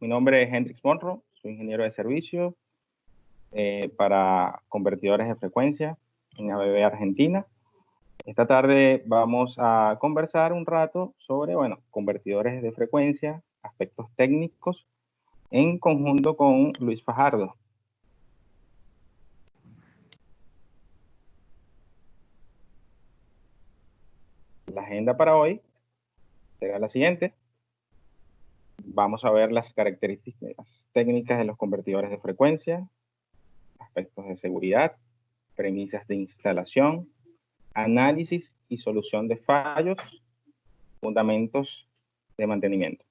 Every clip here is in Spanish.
Mi nombre es Hendrix Monroe, soy ingeniero de servicio para convertidores de frecuencia en ABB Argentina. Esta tarde vamos a conversar un rato sobre, convertidores de frecuencia, aspectos técnicos, en conjunto con Luis Fajardo. La agenda para hoy será la siguiente. Vamos a ver las características técnicas de los convertidores de frecuencia, aspectos de seguridad, premisas de instalación, análisis y solución de fallos, fundamentos de mantenimiento.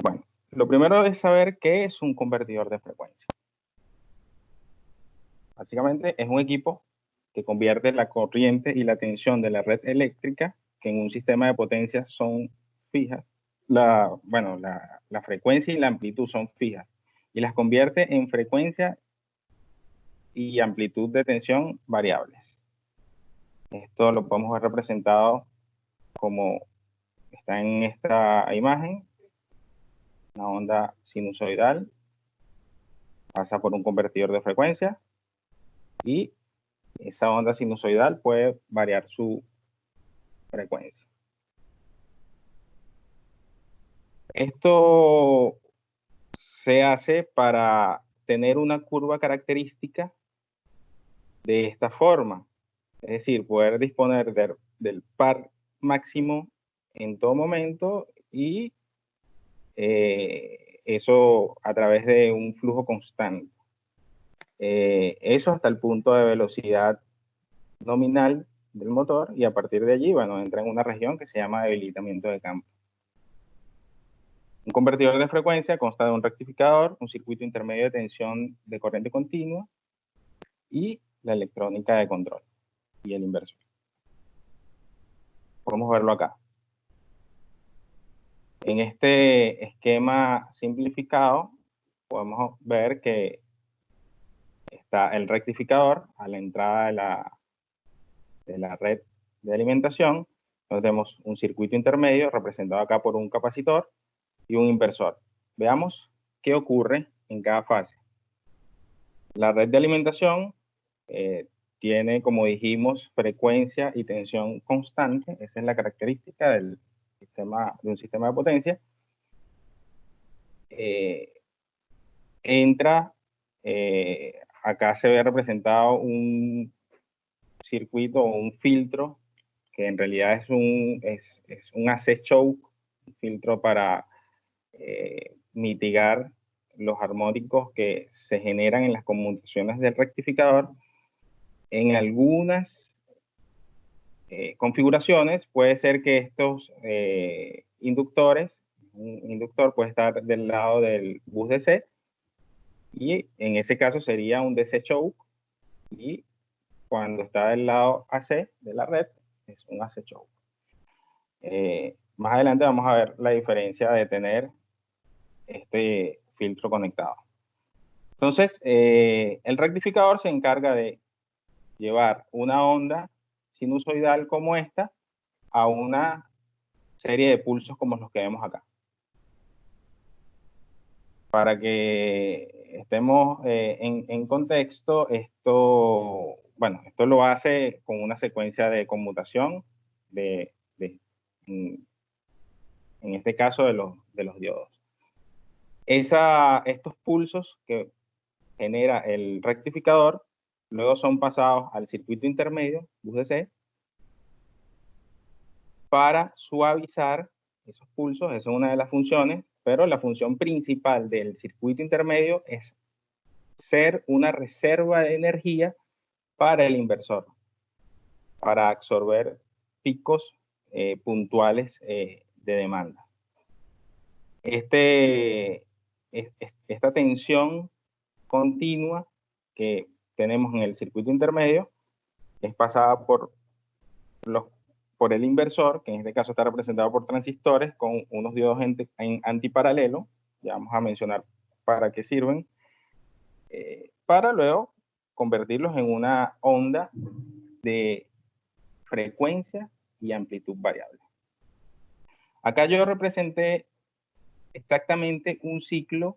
Bueno, lo primero es saber qué es un convertidor de frecuencia. Básicamente es un equipo que convierte la corriente y la tensión de la red eléctrica, que en un sistema de potencia son fijas, la frecuencia y la amplitud son fijas, y las convierte en frecuencia y amplitud de tensión variables. Esto lo podemos ver representado como está en esta imagen. Una onda sinusoidal pasa por un convertidor de frecuencia y esa onda sinusoidal puede variar su frecuencia. Esto se hace para tener una curva característica de esta forma, es decir, poder disponer del par máximo en todo momento y eso a través de un flujo constante. Eso hasta el punto de velocidad nominal del motor, y a partir de allí, entra en una región que se llama debilitamiento de campo. Un convertidor de frecuencia consta de un rectificador, un circuito intermedio de tensión de corriente continua y la electrónica de control y el inversor. Podemos verlo acá. En este esquema simplificado podemos ver que está el rectificador a la entrada de la red de alimentación. Entonces tenemos un circuito intermedio representado acá por un capacitor y un inversor. Veamos qué ocurre en cada fase. La red de alimentación tiene, como dijimos, frecuencia y tensión constante. Esa es la característica de un sistema de potencia. Acá se ve representado un circuito o un filtro que en realidad es un AC choke, un filtro para mitigar los armónicos que se generan en las conmutaciones del rectificador. En algunas configuraciones puede ser que estos inductores, un inductor puede estar del lado del bus DC, y en ese caso sería un DC choke, y cuando está del lado AC de la red es un AC choke. Más adelante vamos a ver la diferencia de tener este filtro conectado. Entonces, el rectificador se encarga de llevar una onda sinusoidal como esta a una serie de pulsos como los que vemos acá. Para que estemos en contexto, esto lo hace con una secuencia de conmutación en este caso de los diodos. Estos pulsos que genera el rectificador luego son pasados al circuito intermedio, bus DC, para suavizar esos pulsos. Esa es una de las funciones, pero la función principal del circuito intermedio es ser una reserva de energía para el inversor, para absorber picos puntuales de demanda. Esta tensión continua que tenemos en el circuito intermedio es pasada por el inversor, que en este caso está representado por transistores con unos diodos en antiparalelo. Ya vamos a mencionar para qué sirven, para luego convertirlos en una onda de frecuencia y amplitud variable. Acá yo representé exactamente un ciclo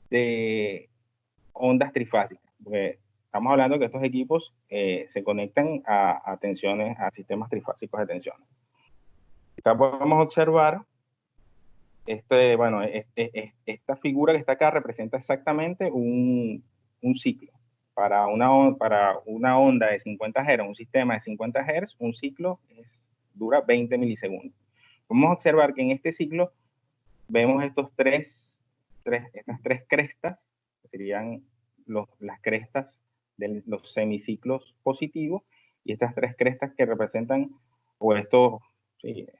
de ondas trifásicas, porque estamos hablando que estos equipos se conectan a tensiones, a sistemas trifásicos de tensiones. Acá podemos observar, esta figura que está acá representa exactamente un ciclo. Para una onda de 50 Hz, un sistema de 50 Hz, un ciclo dura 20 milisegundos. Vamos a observar que en este ciclo vemos estas tres crestas, que serían las crestas de los semiciclos positivos, y estas tres crestas que representan, o estos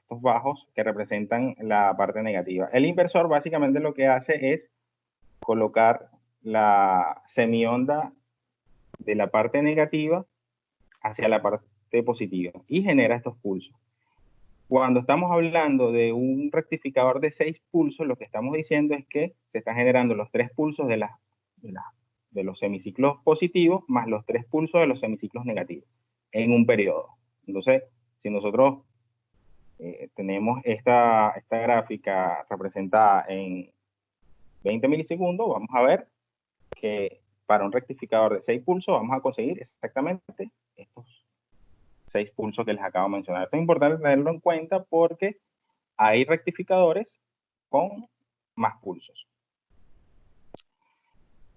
bajos que representan la parte negativa. El inversor básicamente lo que hace es colocar la semionda de la parte negativa hacia la parte positiva y genera estos pulsos. Cuando estamos hablando de un rectificador de 6 pulsos, lo que estamos diciendo es que se están generando los 3 pulsos de los semiciclos positivos más los 3 pulsos de los semiciclos negativos en un periodo. Entonces, si nosotros tenemos esta gráfica representada en 20 milisegundos, vamos a ver que para un rectificador de 6 pulsos vamos a conseguir exactamente estos 6 pulsos que les acabo de mencionar. Esto es importante tenerlo en cuenta porque hay rectificadores con más pulsos.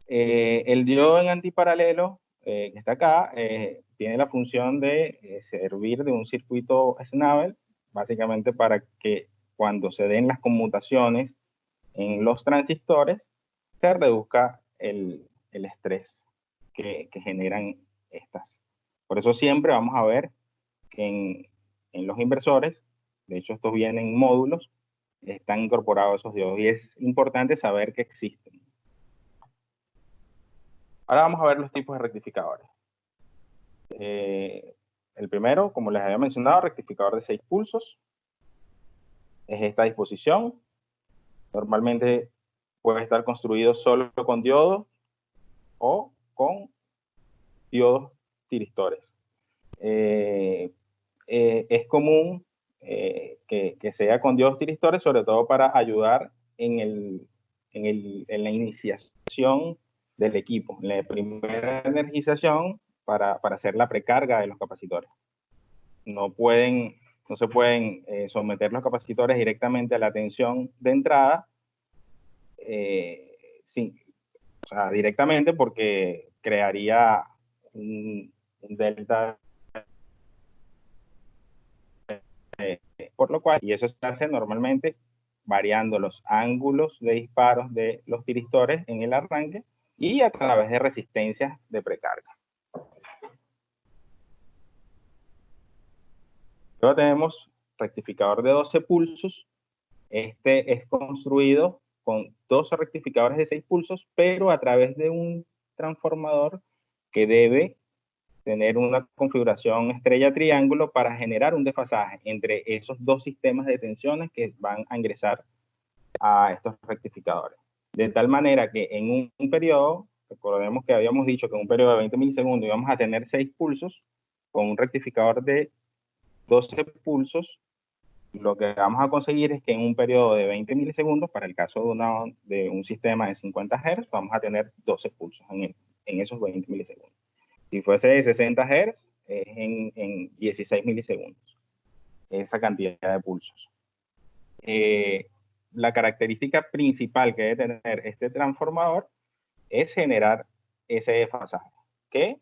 El diodo en antiparalelo, que está acá, tiene la función de servir de un circuito Snabel, básicamente para que cuando se den las conmutaciones en los transistores, se reduzca el estrés que generan estas. Por eso siempre vamos a ver que en los inversores, de hecho estos vienen en módulos, están incorporados esos diodos y es importante saber que existen. Ahora vamos a ver los tipos de rectificadores. El primero, como les había mencionado, rectificador de 6 pulsos. Es esta disposición. Normalmente puede estar construido solo con diodos o con diodos tiristores. Es común que sea con diodos tiristores, sobre todo para ayudar en la iniciación del equipo, en la primera energización para hacer la precarga de los capacitores. No se pueden someter los capacitores directamente a la tensión de entrada, directamente, porque crearía un delta, por lo cual, y eso se hace normalmente variando los ángulos de disparos de los tiristores en el arranque y a través de resistencias de precarga. Luego tenemos rectificador de 12 pulsos. Este es construido con 12 rectificadores de 6 pulsos, pero a través de un transformador que debe tener una configuración estrella-triángulo para generar un desfasaje entre esos dos sistemas de tensiones que van a ingresar a estos rectificadores. De tal manera que en un periodo, recordemos que habíamos dicho que en un periodo de 20 milisegundos íbamos a tener 6 pulsos, con un rectificador de 12 pulsos, lo que vamos a conseguir es que en un periodo de 20 milisegundos, para el caso de un sistema de 50 Hz, vamos a tener 12 pulsos en esos 20 milisegundos. Si fuese de 60 Hz, es en 16 milisegundos, esa cantidad de pulsos. La característica principal que debe tener este transformador es generar ese desfasaje, que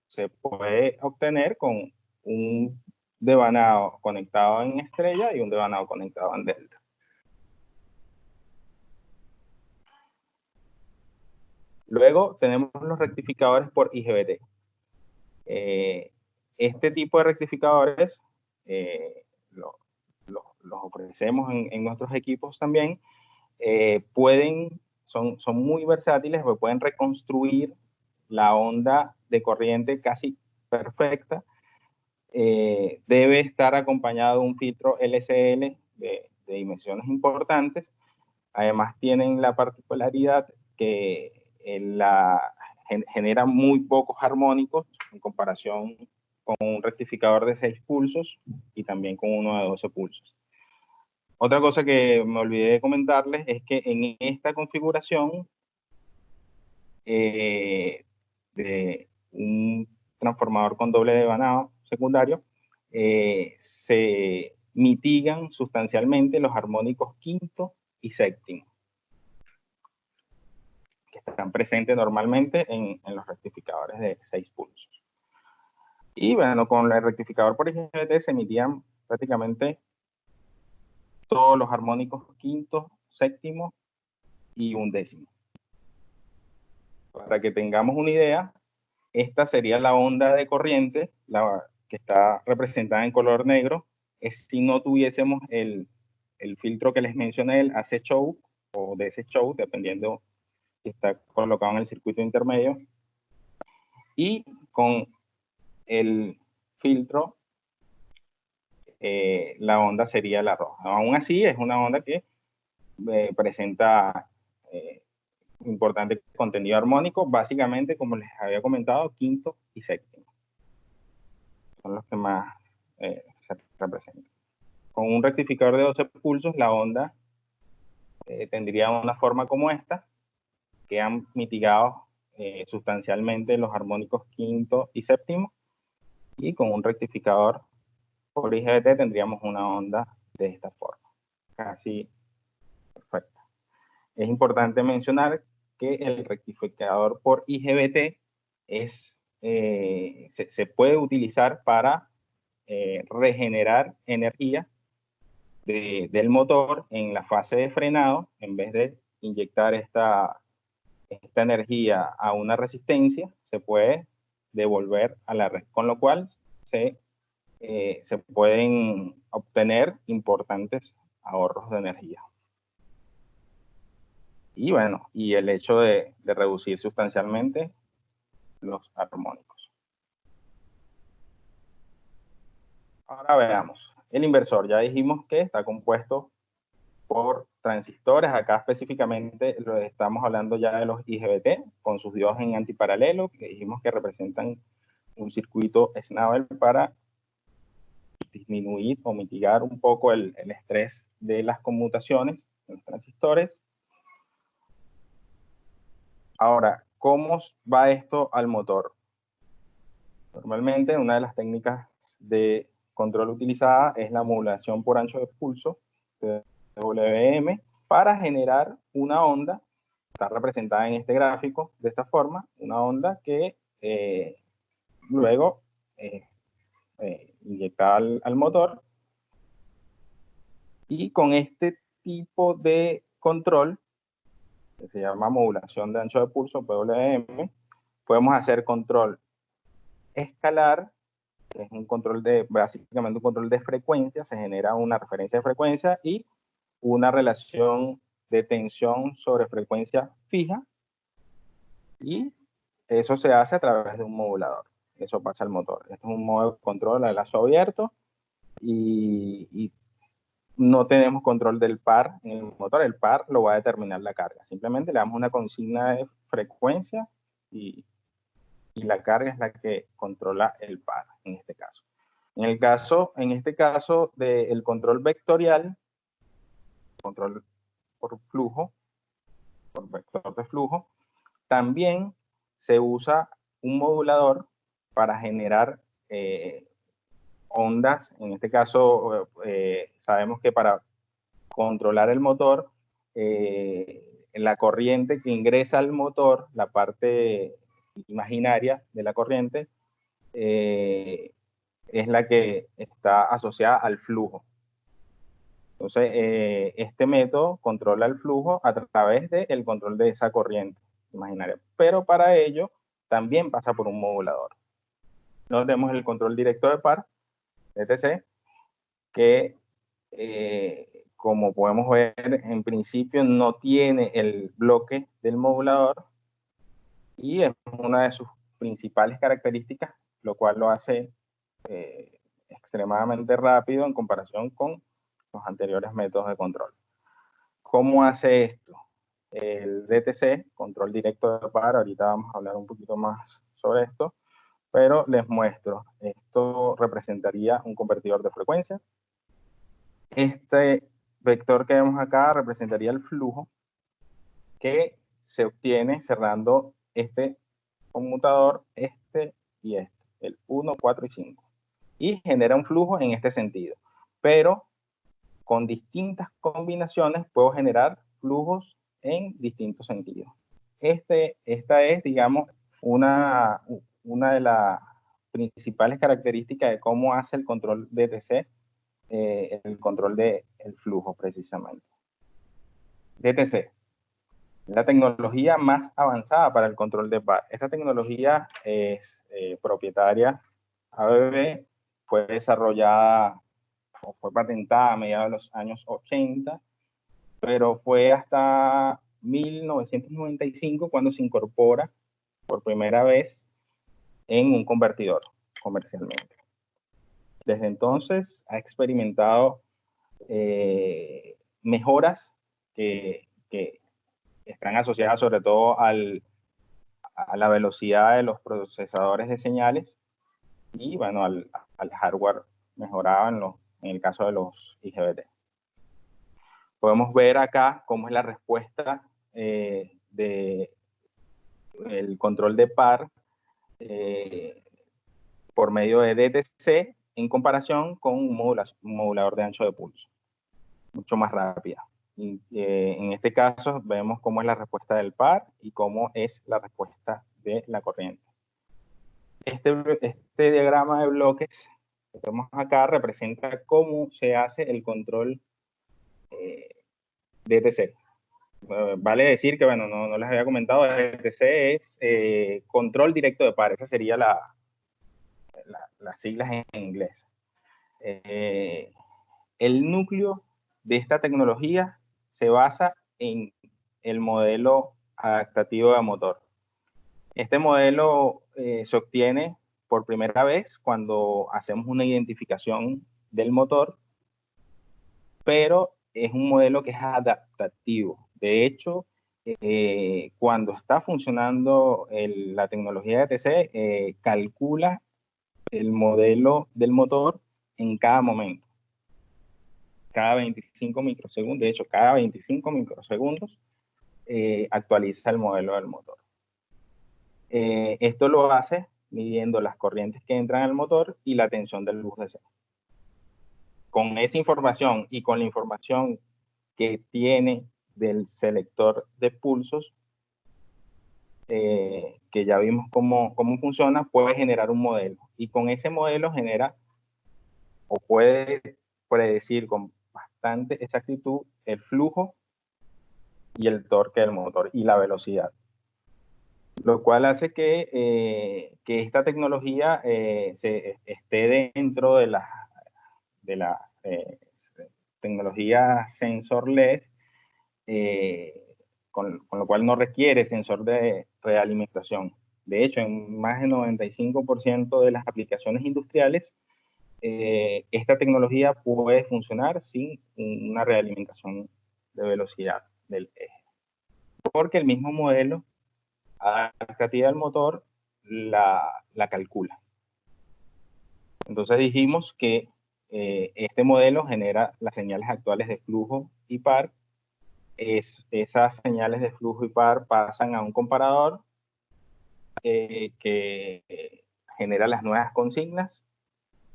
se puede obtener con un devanado conectado en estrella y un devanado conectado en delta. Luego tenemos los rectificadores por IGBT. Este tipo de rectificadores los ofrecemos en nuestros equipos también. Son muy versátiles, porque pueden reconstruir la onda de corriente casi perfecta. Debe estar acompañado de un filtro LCL de dimensiones importantes. Además tienen la particularidad que genera muy pocos armónicos en comparación con un rectificador de 6 pulsos y también con uno de 12 pulsos. Otra cosa que me olvidé de comentarles es que en esta configuración de un transformador con doble devanado secundario, se mitigan sustancialmente los armónicos quinto y séptimo, que están presentes normalmente en los rectificadores de 6 pulsos. Y bueno, con el rectificador por IGBT se emitían prácticamente todos los armónicos quinto, séptimo y undécimo. Para que tengamos una idea, esta sería la onda de corriente, la que está representada en color negro, es si no tuviésemos el filtro que les mencioné, el AC Choke o DC Choke, dependiendo si está colocado en el circuito intermedio. Y con el filtro, la onda sería la roja. Aún así, es una onda que presenta importante contenido armónico, básicamente, como les había comentado, quinto y séptimo. Son los que más se representan. Con un rectificador de 12 pulsos, la onda tendría una forma como esta, que han mitigado sustancialmente los armónicos quinto y séptimo, y con un rectificador por IGBT tendríamos una onda de esta forma, casi perfecta. Es importante mencionar que el rectificador por IGBT se puede utilizar para regenerar energía del motor en la fase de frenado. En vez de inyectar esta energía a una resistencia, se puede devolver a la red, con lo cual se pueden obtener importantes ahorros de energía. Y bueno, y el hecho de reducir sustancialmente los armónicos. Ahora veamos. El inversor, ya dijimos que está compuesto por transistores. Acá específicamente estamos hablando ya de los IGBT con sus diodos en antiparalelo, que dijimos que representan un circuito Snabel para disminuir o mitigar un poco el estrés de las conmutaciones en los transistores. Ahora, ¿cómo va esto al motor? Normalmente una de las técnicas de control utilizada es la modulación por ancho de pulso, WM, para generar una onda, está representada en este gráfico de esta forma, una onda que luego inyecta al motor, y con este tipo de control, que se llama modulación de ancho de pulso, PWM, podemos hacer control escalar, que es básicamente un control de frecuencia. Se genera una referencia de frecuencia y una relación de tensión sobre frecuencia fija, y eso se hace a través de un modulador. Eso pasa al motor. Este es un modo de control a lazo abierto, y no tenemos control del par en el motor. El par lo va a determinar la carga. Simplemente le damos una consigna de frecuencia y la carga es la que controla el par en este caso. En este caso del control vectorial, control por flujo, por vector de flujo, también se usa un modulador para generar ondas. En este caso, sabemos que para controlar el motor, la corriente que ingresa al motor, la parte imaginaria de la corriente, es la que está asociada al flujo. Entonces, este método controla el flujo a través del control de esa corriente imaginaria, pero para ello también pasa por un modulador. Nos tenemos el control directo de par, etc., que como podemos ver, en principio no tiene el bloque del modulador, y es una de sus principales características, lo cual lo hace extremadamente rápido en comparación con los anteriores métodos de control. ¿Cómo hace esto? El DTC, control directo de par, ahorita vamos a hablar un poquito más sobre esto, pero les muestro. Esto representaría un convertidor de frecuencias. Este vector que vemos acá representaría el flujo que se obtiene cerrando este conmutador, este y este, el 1, 4 y 5. Y genera un flujo en este sentido. Pero con distintas combinaciones puedo generar flujos en distintos sentidos. Esta es, digamos, una de las principales características de cómo hace el control DTC, el control del flujo precisamente. DTC, la tecnología más avanzada para el control de par. Esta tecnología es propietaria ABB, fue desarrollada o fue patentada a mediados de los años 80, pero fue hasta 1995 cuando se incorpora por primera vez en un convertidor comercialmente. Desde entonces ha experimentado mejoras que están asociadas sobre todo a la velocidad de los procesadores de señales y bueno, al hardware mejorado en el caso de los IGBT. Podemos ver acá cómo es la respuesta del control de par por medio de DTC en comparación con un modulador de ancho de pulso, mucho más rápida. Y, en este caso vemos cómo es la respuesta del par y cómo es la respuesta de la corriente. Este diagrama de bloques que vemos acá representa cómo se hace el control DTC. Vale decir que, bueno, no les había comentado, DTC es control directo de par, esa sería las siglas en inglés. El núcleo de esta tecnología se basa en el modelo adaptativo de motor. Este modelo se obtiene por primera vez cuando hacemos una identificación del motor, pero es un modelo que es adaptativo. De hecho, cuando está funcionando la tecnología de TC, calcula el modelo del motor en cada momento. Cada 25 microsegundos, de hecho, cada 25 microsegundos actualiza el modelo del motor. Esto lo hace midiendo las corrientes que entran al motor y la tensión del bus DC. Con esa información y con la información que tiene del selector de pulsos, que ya vimos cómo funciona, puede generar un modelo. Y con ese modelo genera o puede predecir con bastante exactitud el flujo y el torque del motor y la velocidad. Lo cual hace que esta tecnología esté dentro de la tecnología sensorless, con lo cual no requiere sensor de realimentación. De hecho, en más del 95% de las aplicaciones industriales, esta tecnología puede funcionar sin una realimentación de velocidad del eje. Porque el mismo modelo adaptativa del motor la calcula. Entonces dijimos que este modelo genera las señales actuales de flujo y par. Esas señales de flujo y par pasan a un comparador que genera las nuevas consignas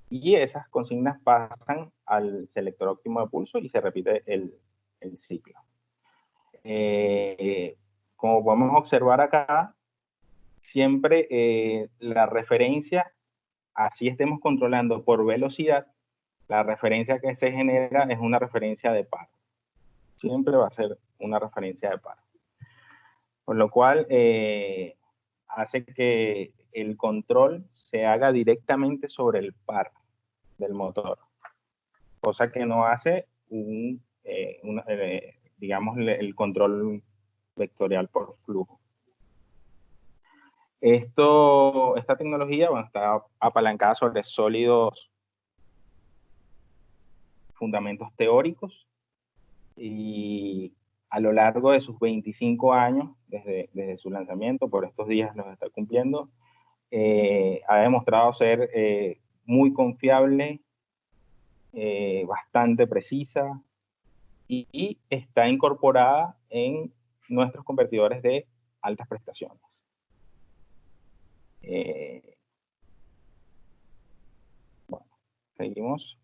y esas consignas pasan al selector óptimo de pulso y se repite el ciclo. Como podemos observar acá, siempre la referencia, así estemos controlando por velocidad, la referencia que se genera es una referencia de par. Siempre va a ser una referencia de par. Con lo cual hace que el control se haga directamente sobre el par del motor, cosa que no hace digamos, el control vectorial por flujo. Esta tecnología, bueno, está apalancada sobre sólidos fundamentos teóricos y a lo largo de sus 25 años, desde su lanzamiento, por estos días los está cumpliendo, ha demostrado ser muy confiable, bastante precisa y está incorporada en nuestros convertidores de altas prestaciones. Bueno, seguimos.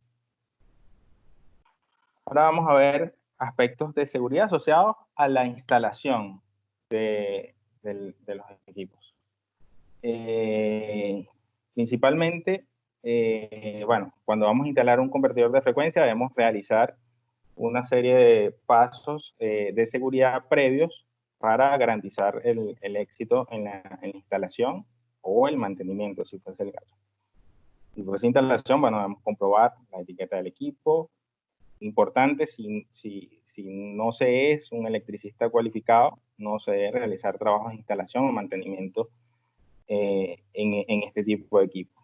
Ahora vamos a ver aspectos de seguridad asociados a la instalación de los equipos. Principalmente, bueno, cuando vamos a instalar un convertidor de frecuencia debemos realizar una serie de pasos de seguridad previos para garantizar el éxito en la instalación o el mantenimiento, si fuese el caso. Si fuese instalación, bueno, debemos comprobar la etiqueta del equipo. Importante, si no se es un electricista cualificado, no se debe realizar trabajos de instalación o mantenimiento en este tipo de equipo.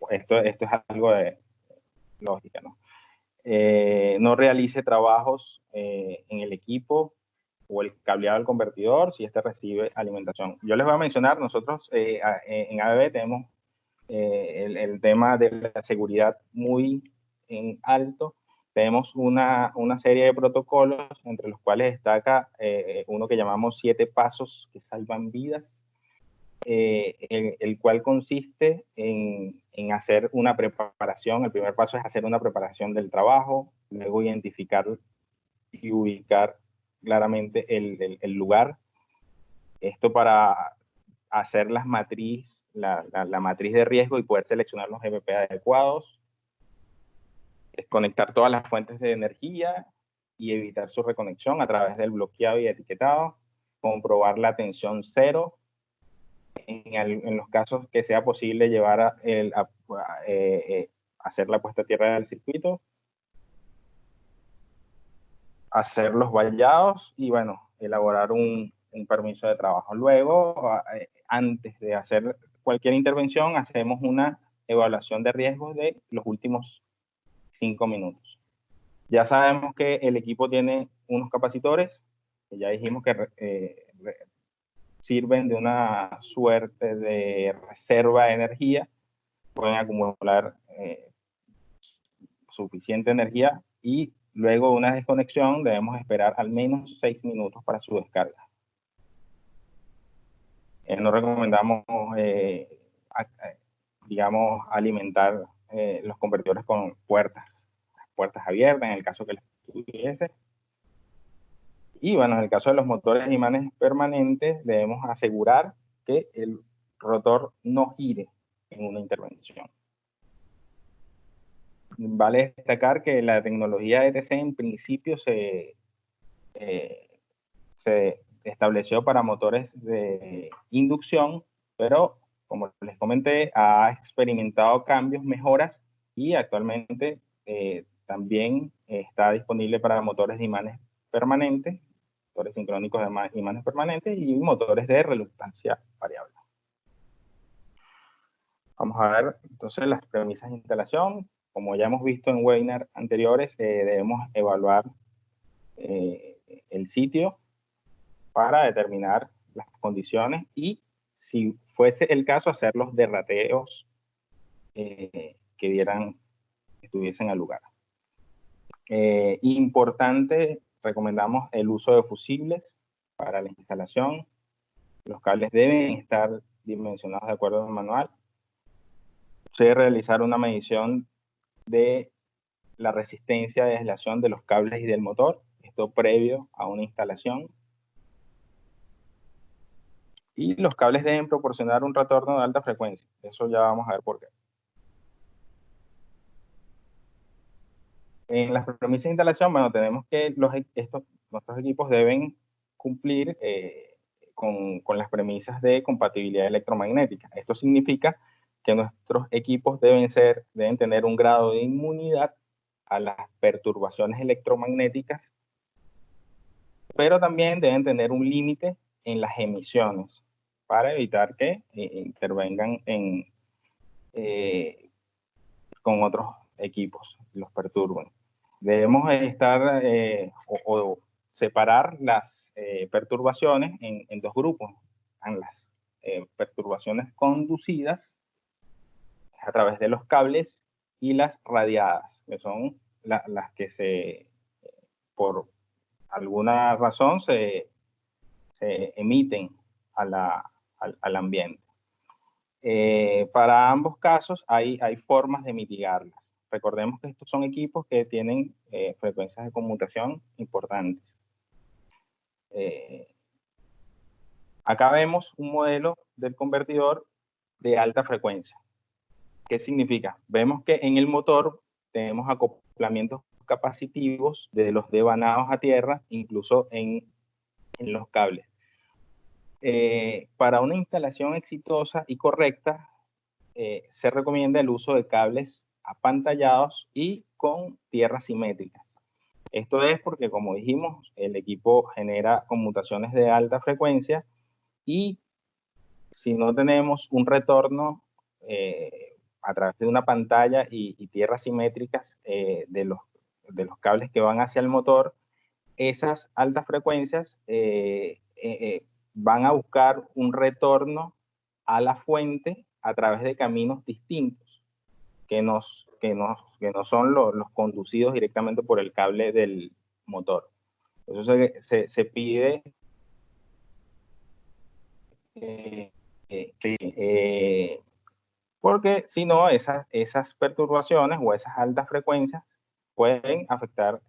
Esto es algo de lógica, ¿no? No realice trabajos en el equipo o el cableado del convertidor si este recibe alimentación. Yo les voy a mencionar, nosotros en ABB tenemos el tema de la seguridad muy en alto. Tenemos una serie de protocolos, entre los cuales destaca uno que llamamos 7 pasos que salvan vidas, el cual consiste en hacer una preparación. El primer paso es hacer una preparación del trabajo, luego identificar y ubicar claramente el lugar. Esto para hacer la matriz de riesgo y poder seleccionar los EVP adecuados, desconectar todas las fuentes de energía y evitar su reconexión a través del bloqueado y etiquetado, comprobar la tensión cero, en los casos que sea posible llevar hacer la puesta a tierra del circuito, hacer los vallados y, bueno, elaborar un permiso de trabajo. Luego, antes de hacer cualquier intervención, hacemos una evaluación de riesgos de los últimos 5 minutos. Ya sabemos que el equipo tiene unos capacitores, que ya dijimos que sirven de una suerte de reserva de energía, pueden acumular suficiente energía y luego de una desconexión debemos esperar al menos 6 minutos para su descarga. No recomendamos, digamos, alimentar los convertidores con puertas abiertas, en el caso que les tuviese. Y bueno, en el caso de los motores imanes permanentes, debemos asegurar que el rotor no gire en una intervención. Vale destacar que la tecnología ETC en principio se estableció para motores de inducción, pero como les comenté, ha experimentado cambios, mejoras, y actualmente también está disponible para motores de imanes permanentes, motores sincrónicos de imanes permanentes y motores de reluctancia variable. Vamos a ver entonces las premisas de instalación. Como ya hemos visto en webinars anteriores, debemos evaluar el sitio para determinar las condiciones y, si fuese el caso, hacer los derrateos que estuviesen al lugar. Importante, recomendamos el uso de fusibles para la instalación. Los cables deben estar dimensionados de acuerdo al manual. Se debe realizar una medición de la resistencia de aislación de los cables y del motor, esto previo a una instalación. Y los cables deben proporcionar un retorno de alta frecuencia. Eso ya vamos a ver por qué. En las premisas de instalación, bueno, tenemos que nuestros equipos deben cumplir con las premisas de compatibilidad electromagnética. Esto significa que nuestros equipos deben tener un grado de inmunidad a las perturbaciones electromagnéticas, pero también deben tener un límite en las emisiones para evitar que intervengan con otros equipos, los perturben. Debemos estar o separar las perturbaciones en 2 grupos. En las perturbaciones conducidas a través de los cables y las radiadas, que son las que por alguna razón se emiten al ambiente. Para ambos casos hay formas de mitigarlas. Recordemos que estos son equipos que tienen frecuencias de conmutación importantes. Acá vemos un modelo del convertidor de alta frecuencia. ¿Qué significa? Vemos que en el motor tenemos acoplamientos capacitivos de los devanados a tierra, incluso en los cables. Para una instalación exitosa y correcta, se recomienda el uso de cables apantallados y con tierra simétrica. Esto es porque, como dijimos, el equipo genera conmutaciones de alta frecuencia y si no tenemos un retorno a través de una pantalla y tierras simétricas de los cables que van hacia el motor, esas altas frecuencias van a buscar un retorno a la fuente a través de caminos distintos que no son los conducidos directamente por el cable del motor. Entonces se pide porque si no, esas perturbaciones o esas altas frecuencias pueden afectar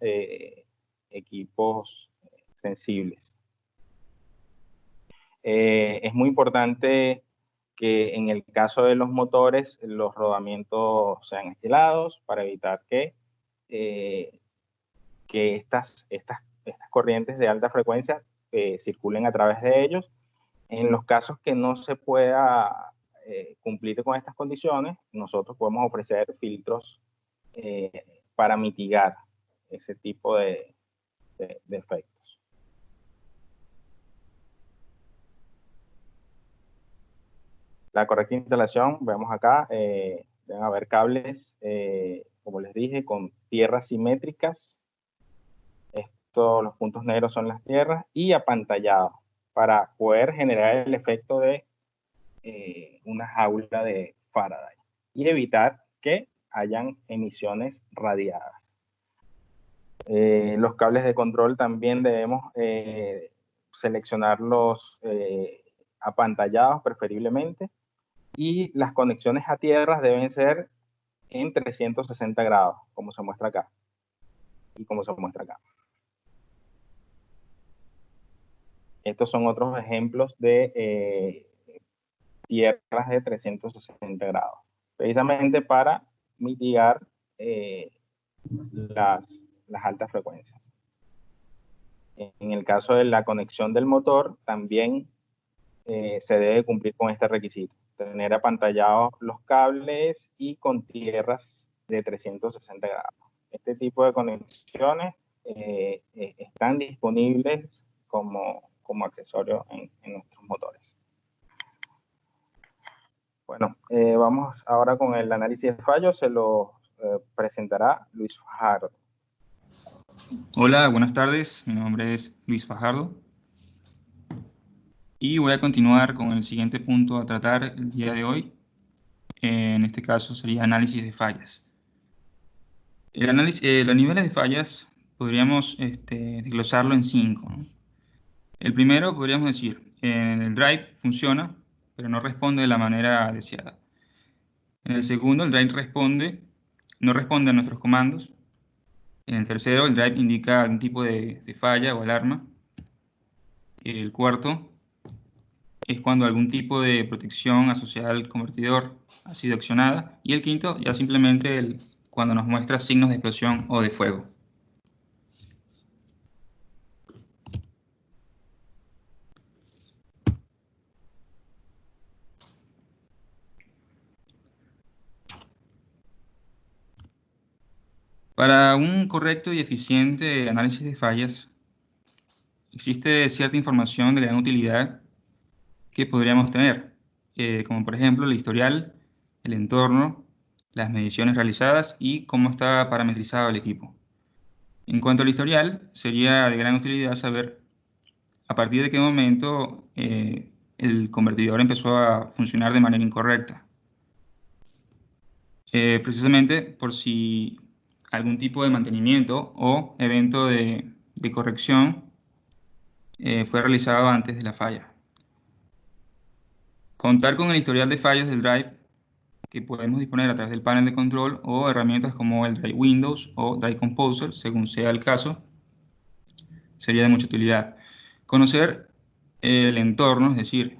equipos sensibles. Es muy importante que en el caso de los motores los rodamientos sean estelados para evitar que estas corrientes de alta frecuencia circulen a través de ellos. En los casos que no se pueda cumplir con estas condiciones, nosotros podemos ofrecer filtros para mitigar ese tipo de efectos. La correcta instalación, vemos acá, deben haber cables, como les dije, con tierras simétricas. Los puntos negros son las tierras y apantallados para poder generar el efecto de una jaula de Faraday y evitar que hayan emisiones radiadas. Los cables de control también debemos seleccionarlos apantallados preferiblemente, y las conexiones a tierras deben ser en 360 grados, como se muestra acá. Y como se muestra acá. Estos son otros ejemplos de tierras de 360 grados, precisamente para mitigar las altas frecuencias. En el caso de la conexión del motor, también se debe cumplir con este requisito, tener apantallados los cables y con tierras de 360 grados. Este tipo de conexiones están disponibles como accesorio en nuestros motores. Bueno, vamos ahora con el análisis de fallos, se lo presentará Luis Fajardo. Hola, buenas tardes, mi nombre es Luis Fajardo y voy a continuar con el siguiente punto a tratar el día de hoy. En este caso sería análisis de fallas. Los niveles de fallas podríamos desglosarlo en 5, ¿no? El primero podríamos decir, el drive funciona, pero no responde de la manera deseada. En el segundo, el drive no responde a nuestros comandos. En el tercero, el drive indica algún tipo de falla o alarma. El cuarto es cuando algún tipo de protección asociada al convertidor ha sido accionada. Y el quinto, ya simplemente cuando nos muestra signos de explosión o de fuego. Para un correcto y eficiente análisis de fallas, existe cierta información de gran utilidad que podríamos tener, como por ejemplo el historial, el entorno, las mediciones realizadas y cómo está parametrizado el equipo. En cuanto al historial, sería de gran utilidad saber a partir de qué momento el convertidor empezó a funcionar de manera incorrecta. precisamente por si algún tipo de mantenimiento o evento de corrección fue realizado antes de la falla. Contar con el historial de fallos del drive que podemos disponer a través del panel de control o herramientas como el Drive Windows o Drive Composer, según sea el caso, sería de mucha utilidad. Conocer el entorno, es decir,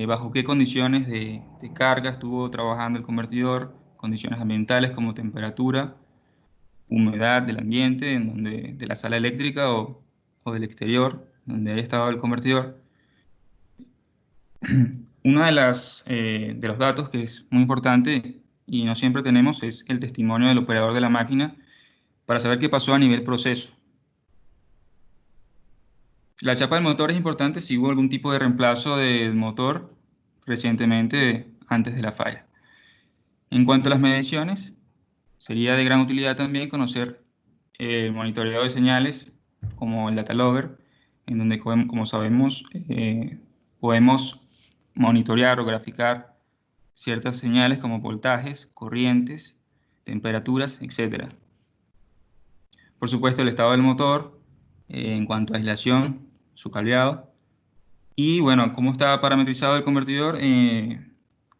bajo qué condiciones de carga estuvo trabajando el convertidor, condiciones ambientales como temperatura, humedad del ambiente, de la sala eléctrica o del exterior, donde haya estado el convertidor. Uno de los datos que es muy importante y no siempre tenemos es el testimonio del operador de la máquina para saber qué pasó a nivel proceso. La chapa del motor es importante si hubo algún tipo de reemplazo del motor recientemente antes de la falla. En cuanto a las mediciones, sería de gran utilidad también conocer el monitoreo de señales como el data logger, en donde, como sabemos, podemos monitorear o graficar ciertas señales como voltajes, corrientes, temperaturas, etc. Por supuesto, el estado del motor en cuanto a aislación, su cableado y, bueno, cómo está parametrizado el convertidor,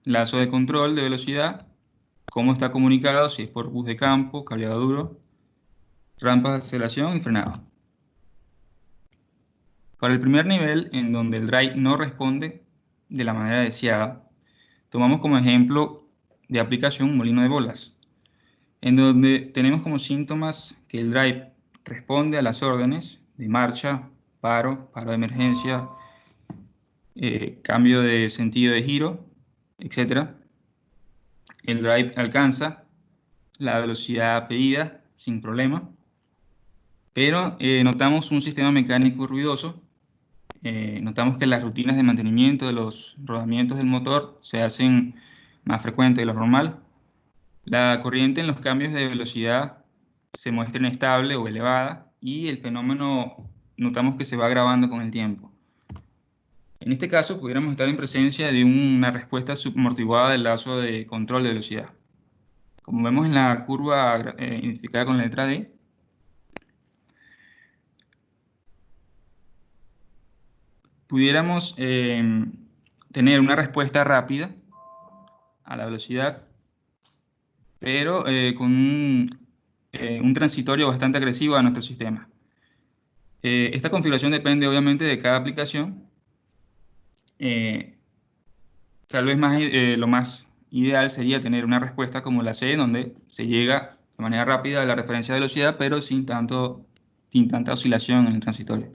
lazo de control de velocidad, cómo está comunicado, si es por bus de campo, cableado duro, rampas de aceleración y frenado. Para el primer nivel, en donde el drive no responde de la manera deseada, tomamos como ejemplo de aplicación un molino de bolas, en donde tenemos como síntomas que el drive responde a las órdenes de marcha, paro de emergencia, cambio de sentido de giro, etc. El drive alcanza la velocidad pedida sin problema, pero notamos un sistema mecánico ruidoso. Notamos que las rutinas de mantenimiento de los rodamientos del motor se hacen más frecuentes de lo normal. La corriente en los cambios de velocidad se muestra inestable o elevada y el fenómeno notamos que se va agravando con el tiempo. En este caso, pudiéramos estar en presencia de una respuesta subamortiguada del lazo de control de velocidad. Como vemos en la curva identificada con la letra D, pudiéramos tener una respuesta rápida a la velocidad, pero con un transitorio bastante agresivo a nuestro sistema. Esta configuración depende obviamente de cada aplicación. Tal vez lo más ideal sería tener una respuesta como la C, donde se llega de manera rápida a la referencia de velocidad, pero sin tanta oscilación en el transitorio.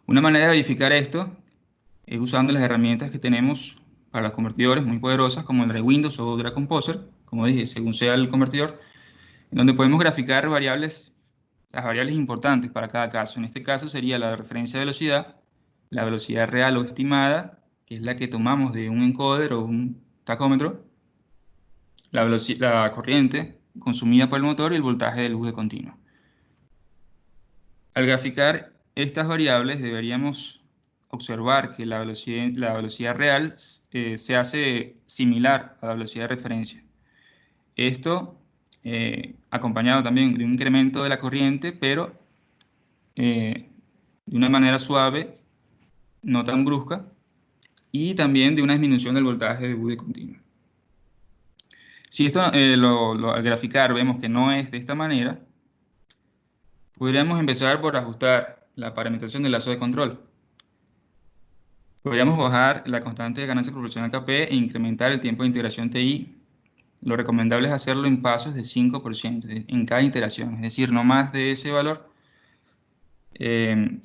Una manera de verificar esto es usando las herramientas que tenemos para los convertidores muy poderosas, como el Drive Windows o Drive Composer, como dije, según sea el convertidor, en donde podemos graficar las variables importantes para cada caso. En este caso sería la referencia de velocidad, la velocidad real o estimada, que es la que tomamos de un encoder o un tacómetro, la corriente consumida por el motor y el voltaje del bus de continuo. Al graficar estas variables deberíamos observar que la velocidad real se hace similar a la velocidad de referencia. Esto acompañado también de un incremento de la corriente, pero de una manera suave, no tan brusca, y también de una disminución del voltaje de bus de continuo. Si esto al graficar vemos que no es de esta manera, podríamos empezar por ajustar la parametrización del lazo de control. Podríamos bajar la constante de ganancia proporcional KP e incrementar el tiempo de integración TI. Lo recomendable es hacerlo en pasos de 5% en cada iteración, es decir, no más de ese valor, e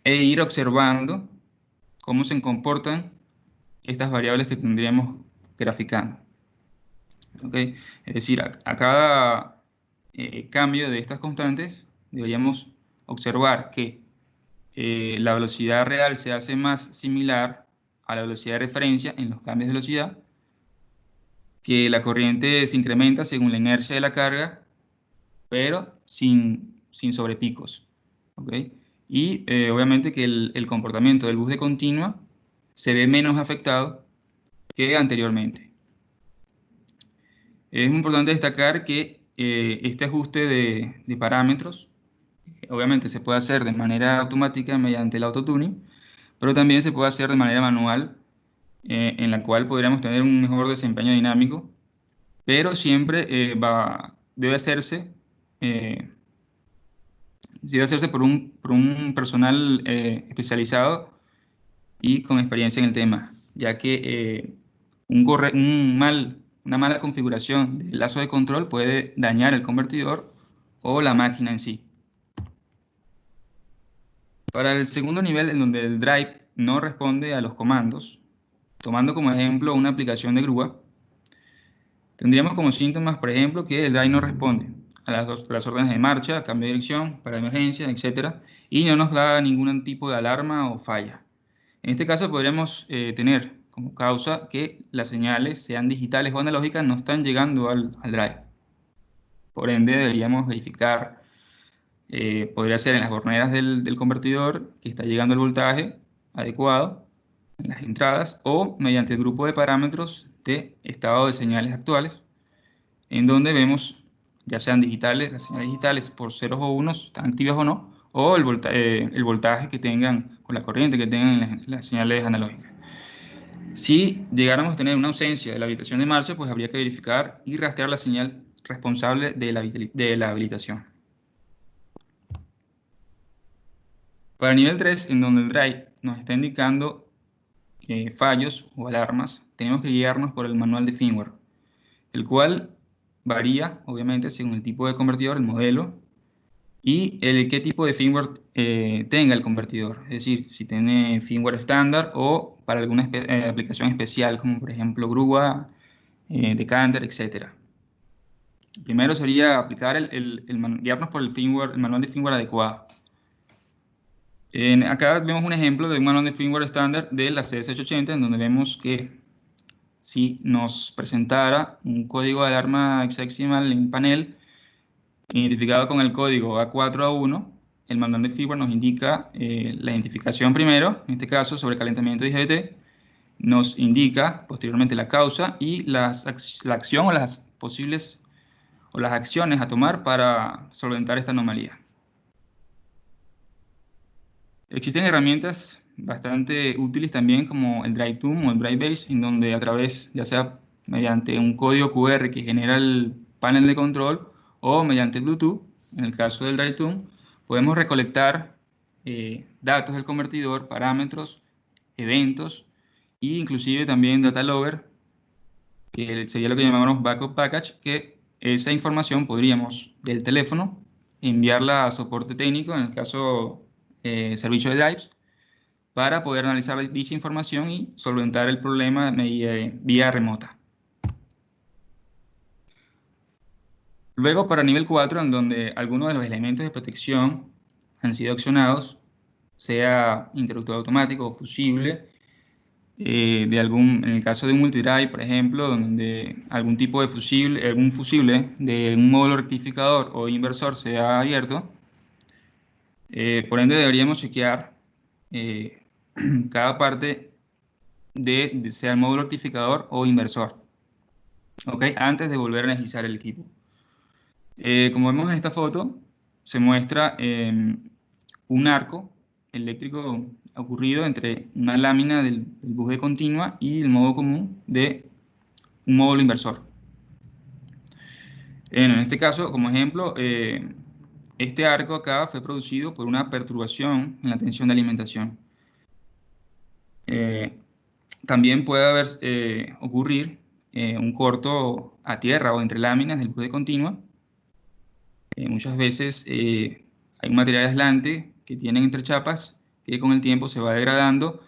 ir observando cómo se comportan estas variables que tendríamos graficando. ¿Okay? Es decir, a cada cambio de estas constantes deberíamos observar que la velocidad real se hace más similar a la velocidad de referencia en los cambios de velocidad, que la corriente se incrementa según la inercia de la carga, pero sin sobrepicos. ¿Okay? Y obviamente que el comportamiento del bus de continua se ve menos afectado que anteriormente. Es muy importante destacar que este ajuste de parámetros, obviamente se puede hacer de manera automática mediante el autotuning, pero también se puede hacer de manera manual, en la cual podríamos tener un mejor desempeño dinámico, pero siempre eh, debe hacerse por un personal especializado y con experiencia en el tema, ya que una mala configuración del lazo de control puede dañar el convertidor o la máquina en sí. Para el segundo nivel, en donde el drive no responde a los comandos, tomando como ejemplo una aplicación de grúa, tendríamos como síntomas, por ejemplo, que el drive no responde a las órdenes de marcha, cambio de dirección, para emergencia, etc. Y no nos da ningún tipo de alarma o falla. En este caso podríamos tener como causa que las señales, sean digitales o analógicas, no están llegando al drive. Por ende, deberíamos verificar, podría ser en las borneras del convertidor, que está llegando el voltaje adecuado en las entradas, o mediante el grupo de parámetros de estado de señales actuales, en donde vemos, ya sean digitales, las señales digitales por ceros o unos, están activas o no, o el voltaje que tengan, con la corriente que tengan en las señales analógicas. Si llegáramos a tener una ausencia de la habilitación de marcha, pues habría que verificar y rastrear la señal responsable de la habilitación. Para el nivel 3, en donde el drive nos está indicando fallos o alarmas, tenemos que guiarnos por el manual de firmware, el cual varía, obviamente, según el tipo de convertidor, el modelo, y qué tipo de firmware tenga el convertidor. Es decir, si tiene firmware estándar o para alguna aplicación especial, como por ejemplo grúa, decanter, etc. Primero sería aplicar guiarnos por el manual de firmware adecuado. Acá vemos un ejemplo de un manual de firmware estándar de la CS880, en donde vemos que si nos presentara un código de alarma hexadecimal en panel, identificado con el código A4A1, el manual de firmware nos indica la identificación primero, en este caso sobrecalentamiento de IGBT, nos indica posteriormente la causa y la acción o las posibles o las acciones a tomar para solventar esta anomalía. Existen herramientas bastante útiles también como el DriveTune o el DriveBase, en donde a través, ya sea mediante un código QR que genera el panel de control o mediante Bluetooth, en el caso del DriveTune, podemos recolectar datos del convertidor, parámetros, eventos e inclusive también data logger, que sería lo que llamamos backup package, que esa información podríamos del teléfono enviarla a soporte técnico, en el caso servicio de drives, para poder analizar dicha información y solventar el problema vía remota. Luego, para nivel 4, en donde algunos de los elementos de protección han sido accionados, sea interruptor automático o fusible, en el caso de un multidrive, por ejemplo, donde algún tipo de fusible, algún fusible de un módulo rectificador o inversor sea abierto, por ende deberíamos chequear cada parte sea el módulo rectificador o inversor, ¿ok? Antes de volver a energizar el equipo. Como vemos en esta foto, se muestra un arco eléctrico ocurrido entre una lámina del bus de continua y el modo común de un módulo inversor. En este caso, como ejemplo, este arco acá fue producido por una perturbación en la tensión de alimentación. También puede ocurrir un corto a tierra o entre láminas del bus de continua. Muchas veces hay un material aislante que tienen entre chapas que con el tiempo se va degradando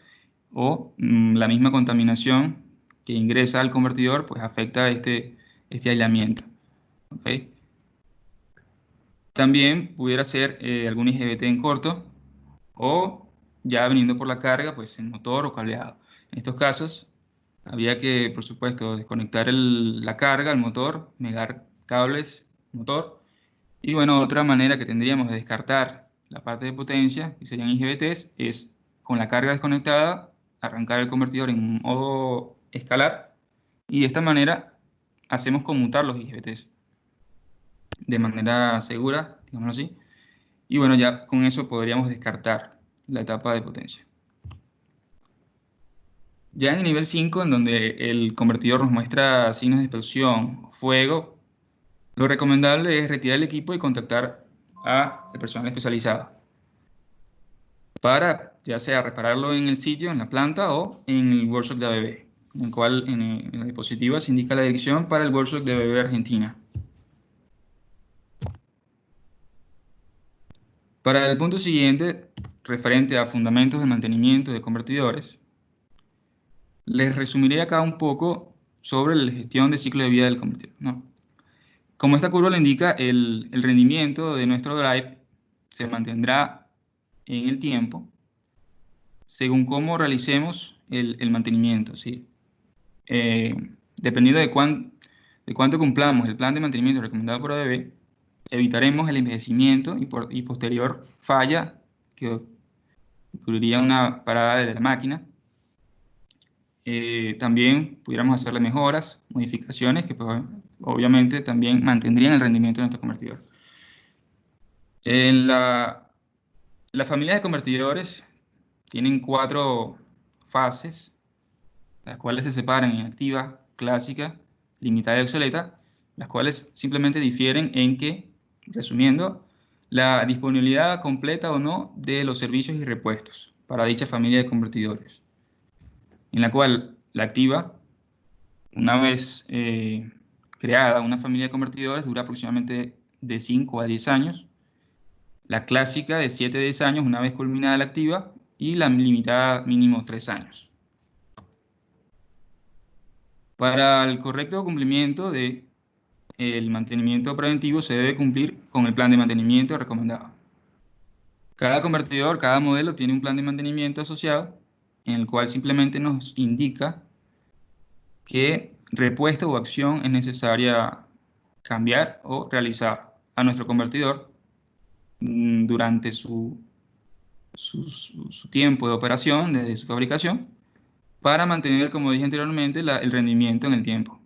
o la misma contaminación que ingresa al convertidor pues afecta este aislamiento. ¿Okay? También pudiera ser algún IGBT en corto o ya veniendo por la carga pues el motor o cableado. En estos casos había que, por supuesto, desconectar la carga, el motor, negar cables, motor. Y bueno, otra manera que tendríamos de descartar la parte de potencia, que serían IGBTs, es con la carga desconectada, arrancar el convertidor en modo escalar y de esta manera hacemos conmutar los IGBTs de manera segura, digámoslo así. Y bueno, ya con eso podríamos descartar la etapa de potencia. Ya en el nivel 5, en donde el convertidor nos muestra signos de explosión, fuego, lo recomendable es retirar el equipo y contactar a el personal especializado para ya sea repararlo en el sitio, en la planta o en el workshop de ABB, en el cual en la diapositiva se indica la dirección para el workshop de ABB Argentina. Para el punto siguiente, referente a fundamentos de mantenimiento de convertidores, les resumiré acá un poco sobre la gestión de ciclo de vida del convertidor, ¿no? Como esta curva lo indica, el rendimiento de nuestro drive se mantendrá en el tiempo según cómo realicemos el mantenimiento, ¿sí? Dependiendo de cuánto cumplamos el plan de mantenimiento recomendado por ABB, evitaremos el envejecimiento y posterior falla que incluiría una parada de la máquina. También pudiéramos hacerle mejoras, modificaciones que pues, obviamente también mantendrían el rendimiento de nuestro convertidor. La familia de convertidores tienen 4 fases, las cuales se separan en activa, clásica, limitada y obsoleta, las cuales simplemente difieren en que, resumiendo, la disponibilidad completa o no de los servicios y repuestos para dicha familia de convertidores, en la cual la activa, una vez creada una familia de convertidores, dura aproximadamente de 5 a 10 años, la clásica de 7 a 10 años una vez culminada la activa y la limitada mínimo 3 años. Para el correcto cumplimiento del mantenimiento preventivo se debe cumplir con el plan de mantenimiento recomendado. Cada convertidor, cada modelo tiene un plan de mantenimiento asociado en el cual simplemente nos indica qué repuesto o acción es necesaria cambiar o realizar a nuestro convertidor durante su tiempo de operación, desde su fabricación, para mantener, como dije anteriormente, el rendimiento en el tiempo.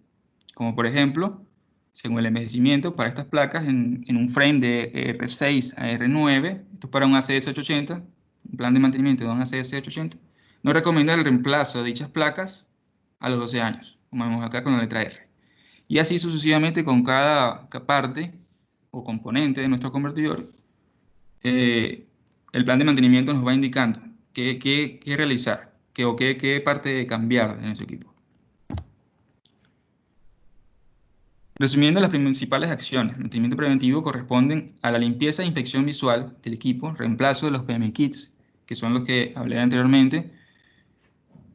Como por ejemplo, según el envejecimiento, para estas placas en un frame de R6 a R9, esto es para un ACS880, un plan de mantenimiento de un ACS880, nos recomienda el reemplazo de dichas placas a los 12 años, como vemos acá con la letra R. Y así sucesivamente con cada parte o componente de nuestro convertidor, el plan de mantenimiento nos va indicando qué realizar, qué parte cambiar en nuestro equipo. Resumiendo, las principales acciones de mantenimiento preventivo corresponden a la limpieza e inspección visual del equipo, reemplazo de los PM Kits, que son los que hablé anteriormente,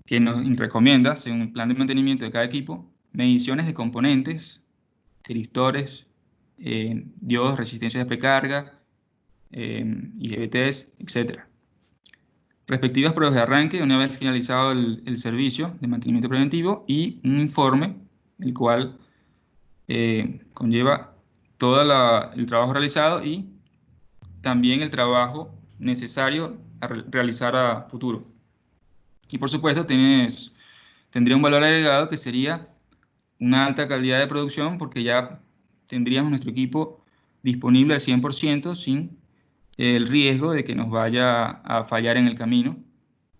que nos recomienda, según el plan de mantenimiento de cada equipo, mediciones de componentes, tiristores, diodos, resistencias de precarga, IGBTs, etc. Respectivas pruebas de arranque una vez finalizado el servicio de mantenimiento preventivo y un informe, el cual conlleva todo el trabajo realizado y también el trabajo necesario a realizar a futuro. Y por supuesto tendría un valor agregado que sería una alta calidad de producción porque ya tendríamos nuestro equipo disponible al 100% sin el riesgo de que nos vaya a fallar en el camino.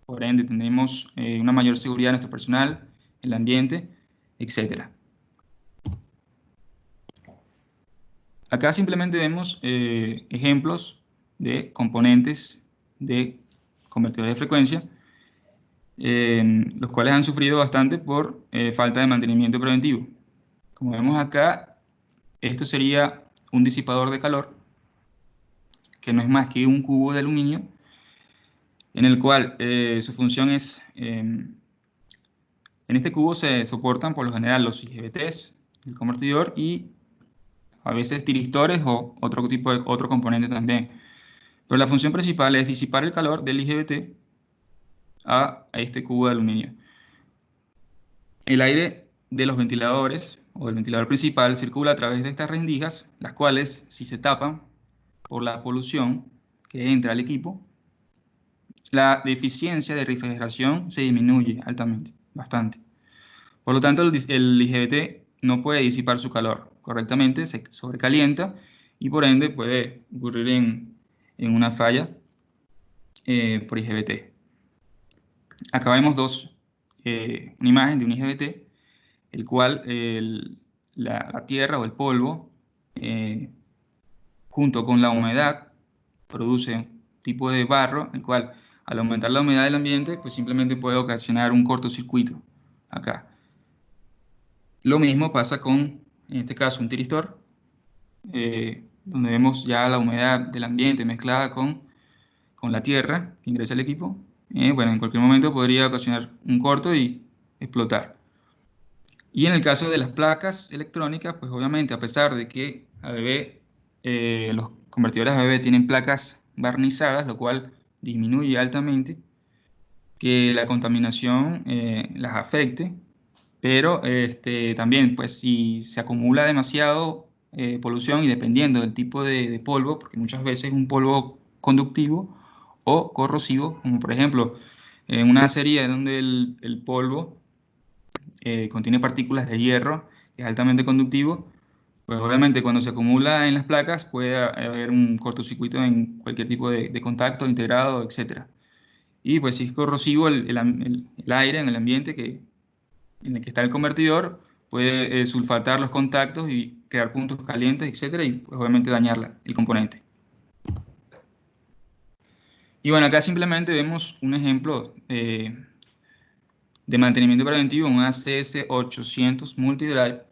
Por ende, tendremos una mayor seguridad de nuestro personal, el ambiente, etc. Acá simplemente vemos ejemplos de componentes de convertidores de frecuencia, los cuales han sufrido bastante por falta de mantenimiento preventivo. Como vemos acá, esto sería un disipador de calor, que no es más que un cubo de aluminio, en el cual su función es, en este cubo se soportan por lo general los IGBTs del convertidor y a veces tiristores o otro componente también. Pero la función principal es disipar el calor del IGBT a este cubo de aluminio. El aire de los ventiladores o del ventilador principal circula a través de estas rendijas, las cuales, si se tapan por la polución que entra al equipo, la eficiencia de refrigeración se disminuye altamente, bastante. Por lo tanto, el IGBT no puede disipar su calor correctamente, se sobrecalienta y por ende puede ocurrir en una falla por IGBT. Acá vemos una imagen de un IGBT, el cual la tierra o el polvo, junto con la humedad, produce un tipo de barro, el cual al aumentar la humedad del ambiente, pues simplemente puede ocasionar un cortocircuito acá. Lo mismo pasa con, en este caso, un tiristor, donde vemos ya la humedad del ambiente mezclada con la tierra que ingresa al equipo. Bueno, en cualquier momento podría ocasionar un corto y explotar. Y en el caso de las placas electrónicas, pues obviamente a pesar de que ABB, los convertidores ABB tienen placas barnizadas, lo cual disminuye altamente que la contaminación las afecte, pero también pues si se acumula demasiado polución y dependiendo del tipo de polvo, porque muchas veces es un polvo conductivo o corrosivo, como por ejemplo en una serie donde el polvo contiene partículas de hierro, que es altamente conductivo, pues obviamente cuando se acumula en las placas puede haber un cortocircuito en cualquier tipo de contacto integrado, etcétera. Y pues si es corrosivo el aire en el ambiente en el que está el convertidor, puede sulfatar los contactos y crear puntos calientes, etcétera, y pues, obviamente dañar el componente. Y bueno, acá simplemente vemos un ejemplo de mantenimiento preventivo, un ACS 800 Multidrive,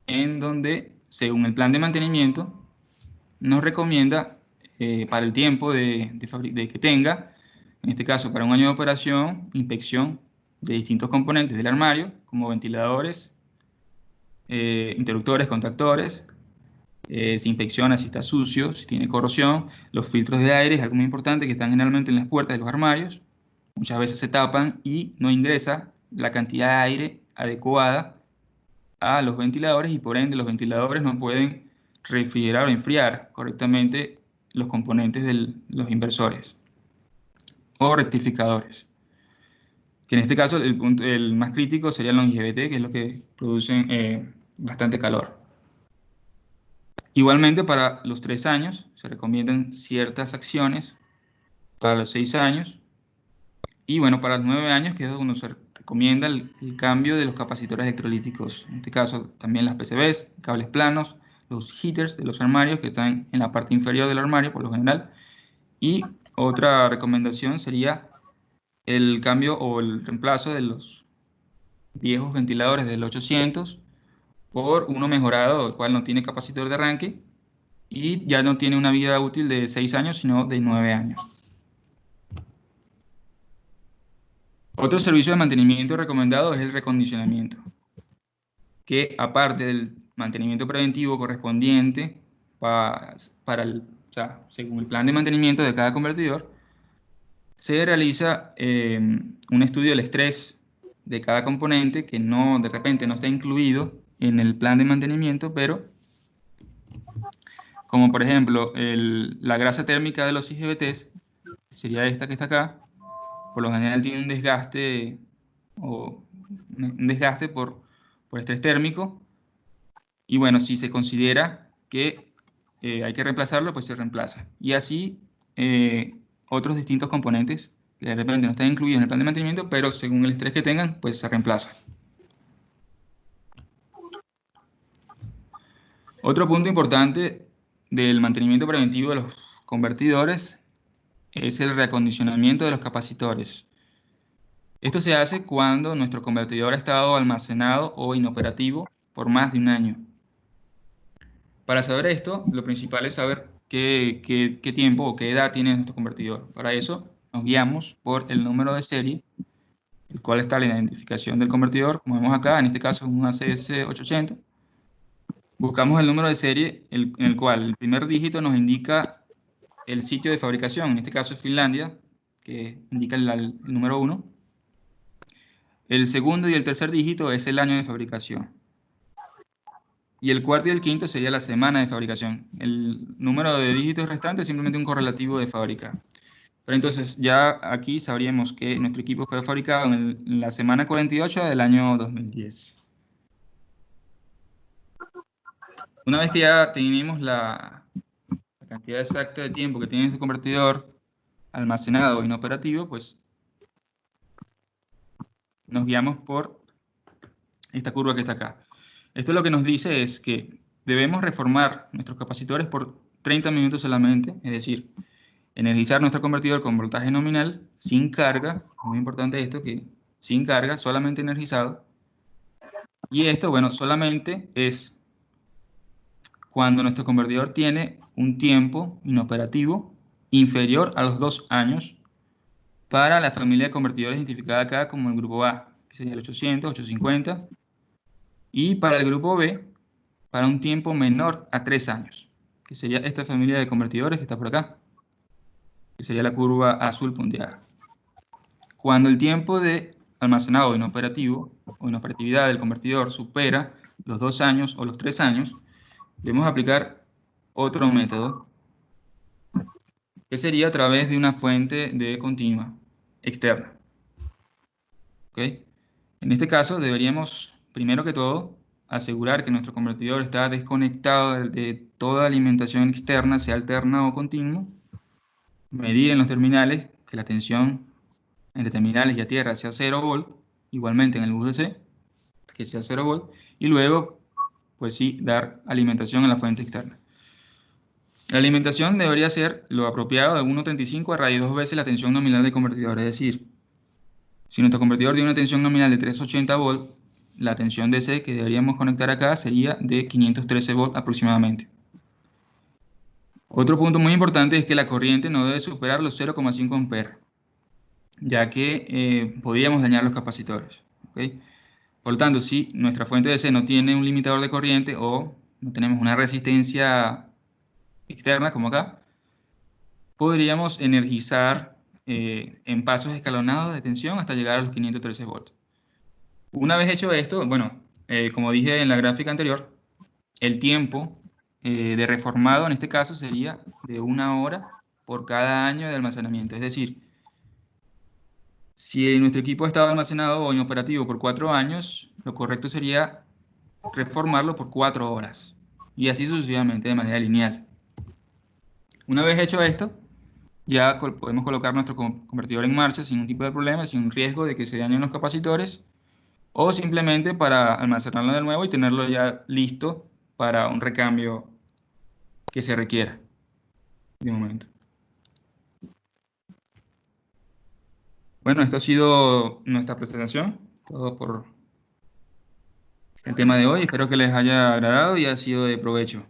en donde, según el plan de mantenimiento, nos recomienda para el tiempo de que tenga, en este caso para un año de operación, inspección de distintos componentes del armario, como ventiladores, interruptores, contactores, se inspecciona si está sucio, si tiene corrosión, los filtros de aire es algo muy importante que están generalmente en las puertas de los armarios, muchas veces se tapan y no ingresa la cantidad de aire adecuada a los ventiladores y por ende los ventiladores no pueden refrigerar o enfriar correctamente los componentes de los inversores o rectificadores. Que en este caso el más crítico serían los IGBT, que es lo que producen bastante calor. Igualmente para los 3 años se recomiendan ciertas acciones, para los 6 años y bueno, para los 9 años, que es donde se recomienda el cambio de los capacitores electrolíticos. En este caso también las PCBs, cables planos, los heaters de los armarios que están en la parte inferior del armario por lo general. Y otra recomendación sería el cambio o el reemplazo de los viejos ventiladores del 800 por uno mejorado, el cual no tiene capacitor de arranque y ya no tiene una vida útil de 6 años, sino de 9 años. Otro servicio de mantenimiento recomendado es el recondicionamiento, que aparte del mantenimiento preventivo correspondiente o sea, según el plan de mantenimiento de cada convertidor, se realiza un estudio del estrés de cada componente que de repente no está incluido en el plan de mantenimiento, pero como por ejemplo la grasa térmica de los IGBTs, sería esta que está acá, por lo general tiene un desgaste por estrés térmico. Y bueno, si se considera que hay que reemplazarlo, pues se reemplaza. Y así otros distintos componentes que de repente no están incluidos en el plan de mantenimiento, pero según el estrés que tengan, pues se reemplaza. Otro punto importante del mantenimiento preventivo de los convertidores es el reacondicionamiento de los capacitores. Esto se hace cuando nuestro convertidor ha estado almacenado o inoperativo por más de un año. Para saber esto, lo principal es saber qué tiempo o qué edad tiene nuestro convertidor. Para eso nos guiamos por el número de serie, el cual está la identificación del convertidor, como vemos acá, en este caso es un ACS 880. Buscamos el número de serie en el cual el primer dígito nos indica el sitio de fabricación, en este caso es Finlandia, que indica el número 1. El segundo y el tercer dígito es el año de fabricación. Y el cuarto y el quinto sería la semana de fabricación. El número de dígitos restantes es simplemente un correlativo de fábrica. Pero entonces ya aquí sabríamos que nuestro equipo fue fabricado en la semana 48 del año 2010. Una vez que ya tenemos la cantidad exacta de tiempo que tiene este convertidor almacenado o inoperativo, pues nos guiamos por esta curva que está acá. Esto lo que nos dice es que debemos reformar nuestros capacitores por 30 minutos solamente, es decir, energizar nuestro convertidor con voltaje nominal, sin carga, muy importante esto, que sin carga, solamente energizado. Y esto, bueno, solamente es cuando nuestro convertidor tiene un tiempo inoperativo inferior a los 2 años para la familia de convertidores identificada acá como el grupo A, que sería el 800, 850, y para el grupo B, para un tiempo menor a 3 años, que sería esta familia de convertidores que está por acá, que sería la curva azul punteada. Cuando el tiempo de almacenado inoperativo o inoperatividad del convertidor supera los 2 años o los 3 años, debemos aplicar otro método, que sería a través de una fuente de continua externa. ¿Okay? En este caso deberíamos, primero que todo, asegurar que nuestro convertidor está desconectado de toda alimentación externa, sea alterna o continua, medir en los terminales que la tensión entre terminales y a tierra sea 0 volt, igualmente en el bus DC, que sea 0 volt, y luego, pues sí, dar alimentación a la fuente externa. La alimentación debería ser lo apropiado de 1.35 a raíz 2 veces la tensión nominal del convertidor, es decir, si nuestro convertidor tiene una tensión nominal de 380 volt, la tensión DC que deberíamos conectar acá sería de 513 volt aproximadamente. Otro punto muy importante es que la corriente no debe superar los 0,5 amperes, ya que podríamos dañar los capacitores. ¿Okay? Por lo tanto, si nuestra fuente DC no tiene un limitador de corriente o no tenemos una resistencia externa como acá, podríamos energizar en pasos escalonados de tensión hasta llegar a los 513 volts. Una vez hecho esto, bueno, como dije en la gráfica anterior, el tiempo de reformado en este caso sería de 1 hora por cada año de almacenamiento. Es decir, si nuestro equipo estaba almacenado o inoperativo por 4 años, lo correcto sería reformarlo por 4 horas. Y así sucesivamente de manera lineal. Una vez hecho esto, ya podemos colocar nuestro convertidor en marcha sin ningún tipo de problema, sin un riesgo de que se dañen los capacitores, o simplemente para almacenarlo de nuevo y tenerlo ya listo para un recambio que se requiera de momento. Bueno, esto ha sido nuestra presentación, todo por el tema de hoy. Espero que les haya agradado y haya sido de provecho.